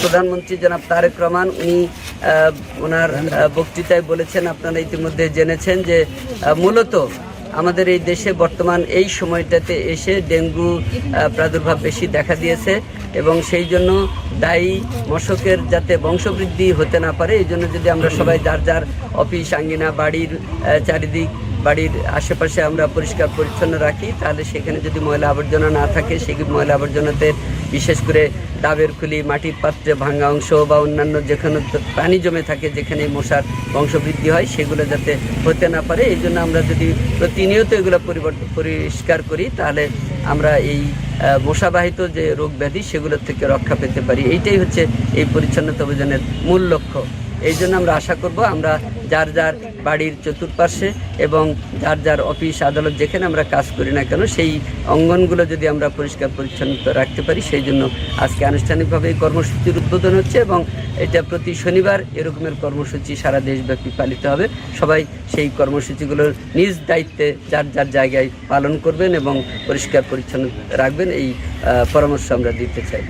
প্রধানমন্ত্রী জনাব তারেক রহমান উনি ওনার বক্তৃতায় বলেছেন, আপনারা ইতিমধ্যে জেনেছেন যে মূলত আমাদের এই দেশে বর্তমান এই সময়টাতে এসে ডেঙ্গু প্রাদুর্ভাব বেশি দেখা দিয়েছে এবং সেই জন্য দায়ী মশকের যাতে বংশবৃদ্ধি হতে না পারে এই জন্য যদি আমরা সবাই যার যার অফিস আঙ্গিনা বাড়ির চারিদিক বাড়ির আশেপাশে আমরা পরিষ্কার পরিচ্ছন্ন রাখি, তাহলে সেখানে যদি ময়লা আবর্জনা না থাকে সেই ময়লা আবর্জনাতে বিশেষ করে ডাবের খুলি, মাটির পাত্রে ভাঙা অংশ বা অন্যান্য যেখানে পানি জমে থাকে যেখানে মশার বংশবৃদ্ধি হয় সেগুলো যাতে হতে না পারে এই জন্য আমরা যদি প্রতিনিয়ত এগুলো পরিষ্কার করি তাহলে আমরা এই মশাবাহিত যে রোগ ব্যাধি সেগুলোর থেকে রক্ষা পেতে পারি। এইটাই হচ্ছে এই পরিচ্ছন্নতা অভিযানের মূল লক্ষ্য। এই জন্য আমরা আশা করব আমরা যার যার বাড়ির চতুর্পার্শ্বে এবং যার যার অফিস আদালত যেখানে আমরা কাজ করি না কেন সেই অঙ্গনগুলো যদি আমরা পরিষ্কার পরিচ্ছন্নতা রাখতে পারি সেই জন্য আজকে আনুষ্ঠানিকভাবে এই কর্মসূচির উদ্বোধন হচ্ছে এবং এটা প্রতি শনিবার এরকমের কর্মসূচি সারা দেশব্যাপী পালিত হবে। সবাই সেই কর্মসূচিগুলোর নিজ দায়িত্বে যার যার জায়গায় পালন করবেন এবং পরিষ্কার পরিচ্ছন্ন রাখবেন এই পরামর্শ আমরা দিতে চাই।